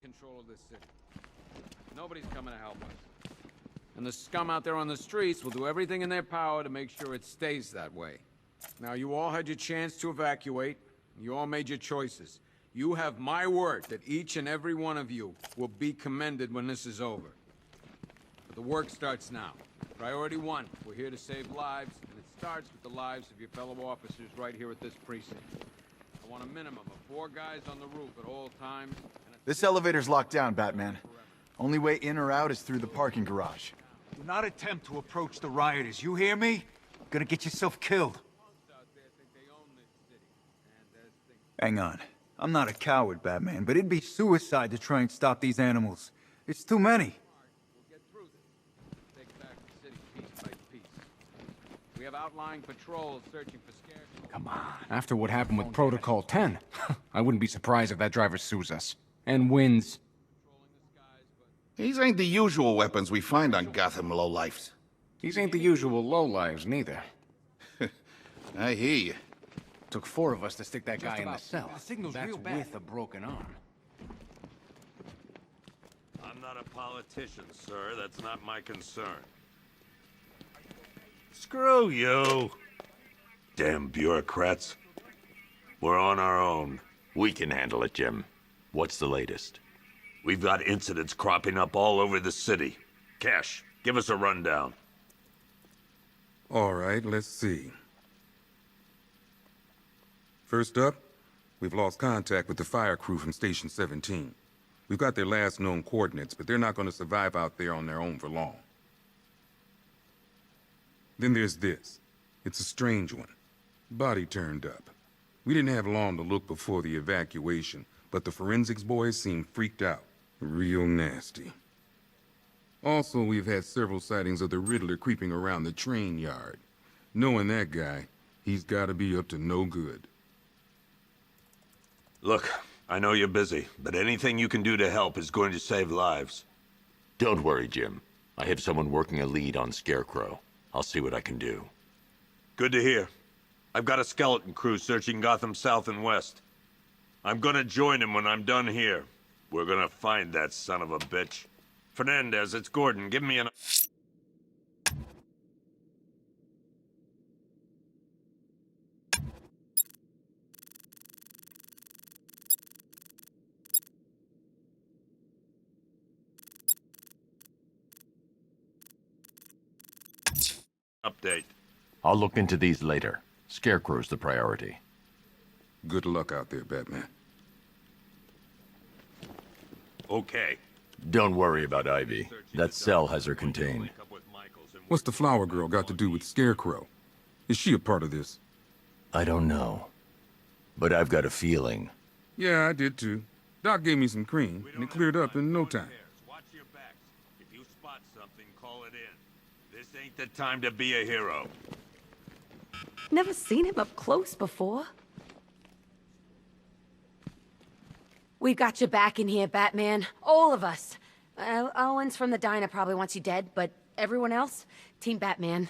control of this city. Nobody's coming to help us. And the scum out there on the streets will do everything in their power to make sure it stays that way. Now, you all had your chance to evacuate. You all made your choices. You have my word that each and every one of you will be commended when this is over. But the work starts now. Priority one, we're here to save lives, and it starts with the lives of your fellow officers right here at this precinct. I want a minimum of 4 guys on the roof at all times. This elevator's locked down, Batman. Only way in or out is through the parking garage. Do not attempt to approach the rioters, you hear me? You're gonna get yourself killed. Hang on. I'm not a coward, Batman, but it'd be suicide to try and stop these animals. It's too many. We have outlying patrols searching for scares. Come on. After what happened with Protocol 10, I wouldn't be surprised if that driver sues us. And wins. These ain't the usual weapons we find on Gotham lowlifes. These ain't the usual lowlives, neither. I hear you. Took 4 of us to stick that guy in the cell. The signal's That's real bad. with a broken arm. I'm not a politician, sir. That's not my concern. Screw you. Damn bureaucrats. We're on our own. We can handle it, Jim. What's the latest? We've got incidents cropping up all over the city. Cash, give us a rundown. All right, let's see. First up, we've lost contact with the fire crew from Station 17. We've got their last known coordinates, but they're not going to survive out there on their own for long. Then there's this. It's a strange one. Body turned up. We didn't have long to look before the evacuation, but the forensics boys seemed freaked out. Real nasty. Also, we've had several sightings of the Riddler creeping around the train yard. Knowing that guy, he's got to be up to no good. Look, I know you're busy, but anything you can do to help is going to save lives. Don't worry, Jim. I have someone working a lead on Scarecrow. I'll see what I can do. Good to hear. I've got a skeleton crew searching Gotham South and West. I'm gonna join him when I'm done here. We're gonna find that son of a bitch. Fernandez, it's Gordon. Give me an... update. I'll look into these later. Scarecrow's the priority. Good luck out there, Batman. Okay. Don't worry about Ivy. That cell has her contained. What's the flower girl got to do with Scarecrow? Is she a part of this? I don't know. But I've got a feeling. Yeah, I did too. Doc gave me some cream, and it cleared up in no time. Watch your backs. If you spot something, call it in. This ain't the time to be a hero. Never seen him up close before. We've got your back in here, Batman. All of us. Owens from the diner probably wants you dead, but everyone else, Team Batman.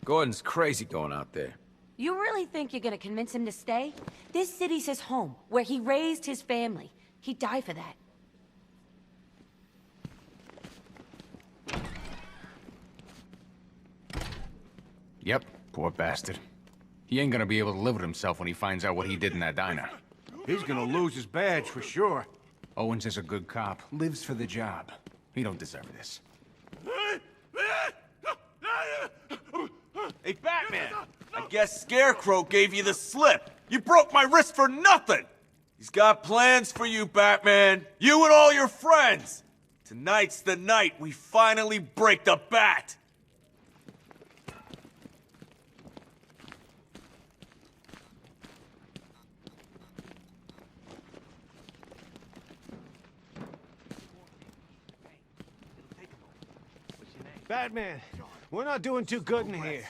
Gordon's crazy going out there. You really think you're gonna convince him to stay? This city's his home, where he raised his family. He'd die for that. Yep, poor bastard. He ain't gonna be able to live with himself when he finds out what he did in that diner. He's gonna lose his badge for sure. Owens is a good cop, lives for the job. He don't deserve this. Hey, Batman! I guess Scarecrow gave you the slip. You broke my wrist for nothing! He's got plans for you, Batman. You and all your friends. Tonight's the night we finally break the bat. Batman, we're not doing too good in here.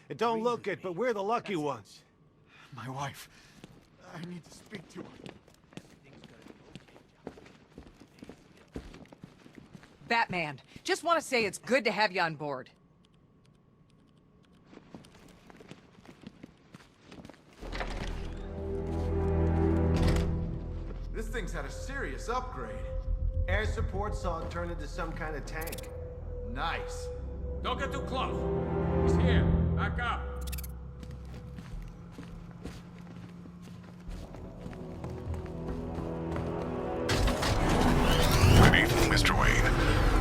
It don't look it, but we're the lucky ones. My wife. I need to speak to her. Batman, just want to say it's good to have you on board. thing's had a serious upgrade. Air support saw it turn into some kind of tank. Nice. Don't get too close. He's here. Back up. Good evening, Mr. Wayne.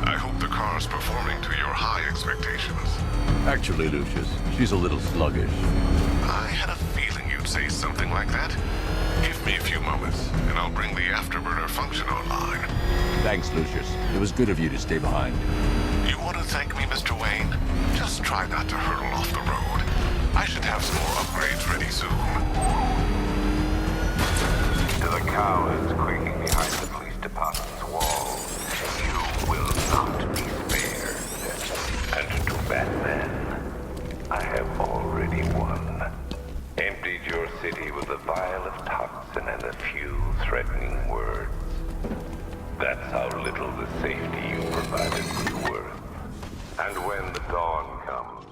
I hope the car's performing to your high expectations. Actually, Lucius, she's a little sluggish. I had a feeling you'd say something like that. Give me a few moments, and I'll bring the afterburner function online. Thanks, Lucius. It was good of you to stay behind. You want to thank me, Mr. Wayne? Just try not to hurtle off the road. I should have some more upgrades ready soon. To the cowards quaking behind the police department's walls, you will not be spared. And to Batman, I have already won. Emptied your city with a vial of toxin and a few threatening words. That's how little the safety you provided was worth. And when the dawn comes,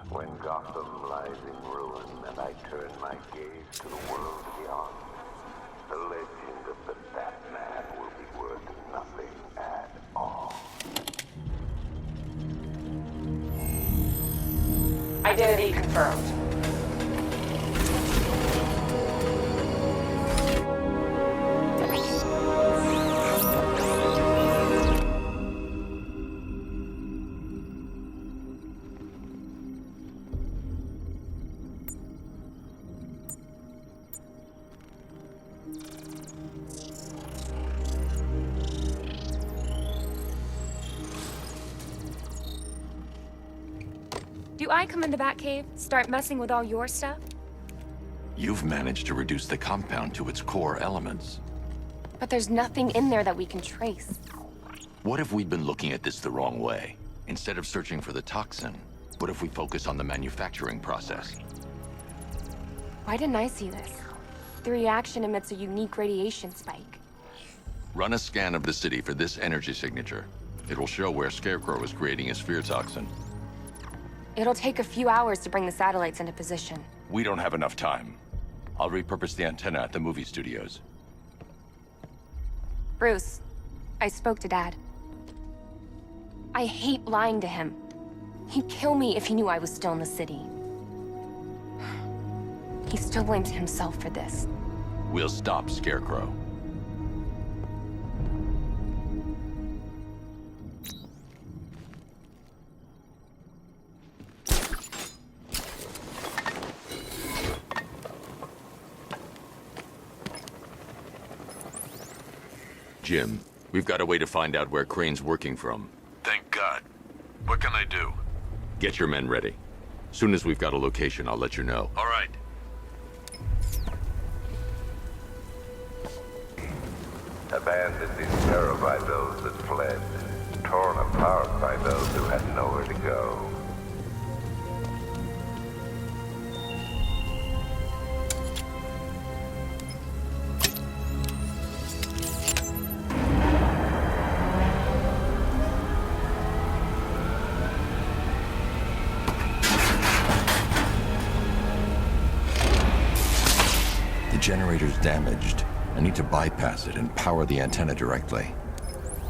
when Gotham lies in ruin and I turn my gaze to the world beyond, the legend of the Batman will be worth nothing at all. Identity confirmed. Do I come in the Batcave, start messing with all your stuff? You've managed to reduce the compound to its core elements. But there's nothing in there that we can trace. What if we'd been looking at this the wrong way? Instead of searching for the toxin, what if we focus on the manufacturing process? Why didn't I see this? The reaction emits a unique radiation spike. Run a scan of the city for this energy signature. It will show where Scarecrow is creating his fear toxin. It'll take a few hours to bring the satellites into position. We don't have enough time. I'll repurpose the antenna at the movie studios. Bruce, I spoke to Dad. I hate lying to him. He'd kill me if he knew I was still in the city. He still blames himself for this. We'll stop Scarecrow. Jim, we've got a way to find out where Crane's working from. Thank God. What can I do? Get your men ready. Soon as we've got a location, I'll let you know. All right. Abandoned in terror by those that fled, torn apart by those who had nowhere to go. The generator's damaged. I need to bypass it and power the antenna directly.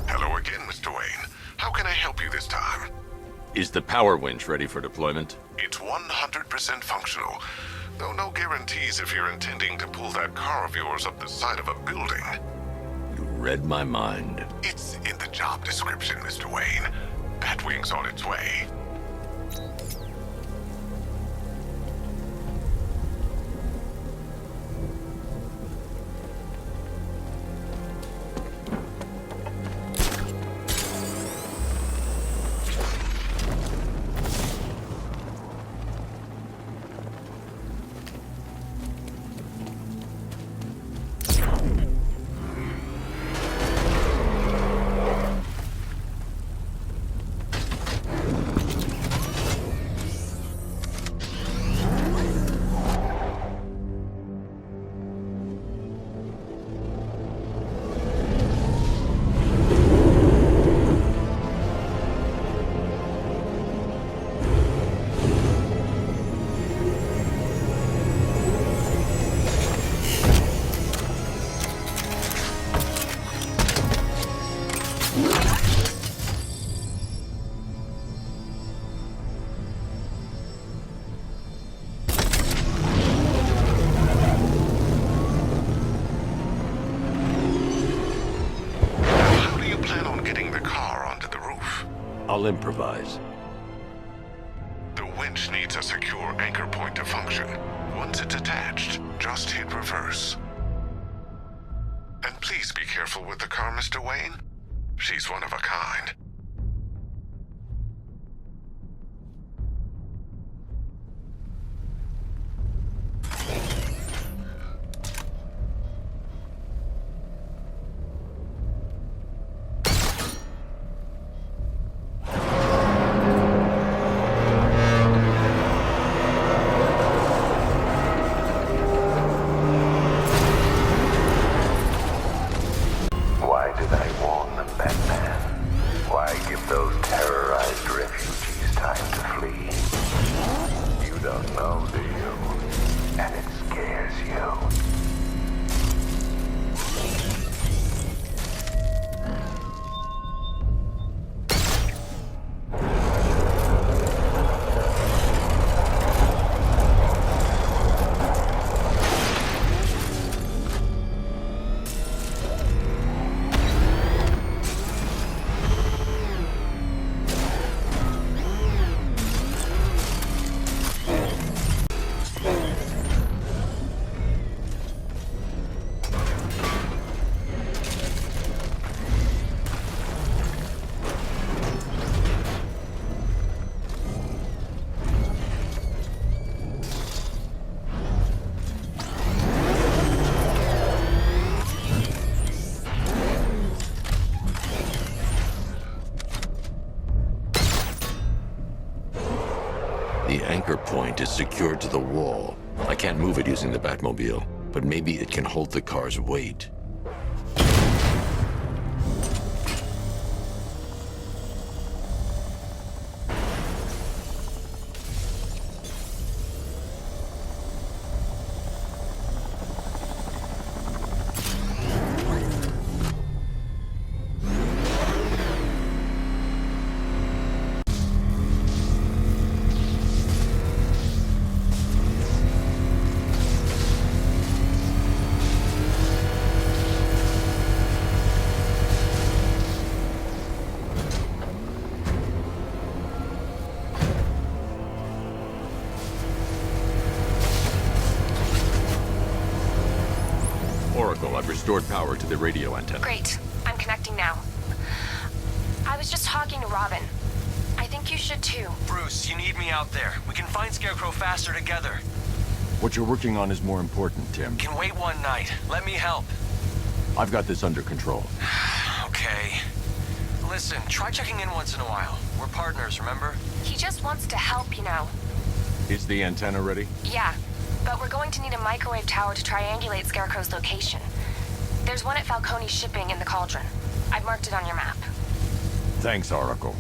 Hello again, Mr. Wayne. How can I help you this time? Is the power winch ready for deployment? It's 100% functional, though no guarantees if you're intending to pull that car of yours up the side of a building. You read my mind. It's in the job description, Mr. Wayne. Batwing's on its way. I'll improvise. The winch needs a secure anchor point to function. Once it's attached, just hit reverse. And please be careful with the car, Mr. Wayne. She's one of a kind. Why did I warn them, Batman? Why give those terrorized refugees time to flee? You don't know, do you? And it scares you. The anchor point is secured to the wall. I can't move it using the Batmobile, but maybe it can hold the car's weight. Oracle, I've restored power to the radio antenna. Great. I'm connecting now. I was just talking to Robin. I think you should too. Bruce, you need me out there. We can find Scarecrow faster together. What you're working on is more important, Tim. Can wait one night. Let me help. I've got this under control. Okay. Listen, try checking in once in a while. We're partners, remember? He just wants to help, you know. Is the antenna ready? Yeah, but we're going to need a microwave tower to triangulate Scarecrow's location. There's one at Falcone's shipping in the Cauldron. I've marked it on your map. Thanks, Oracle.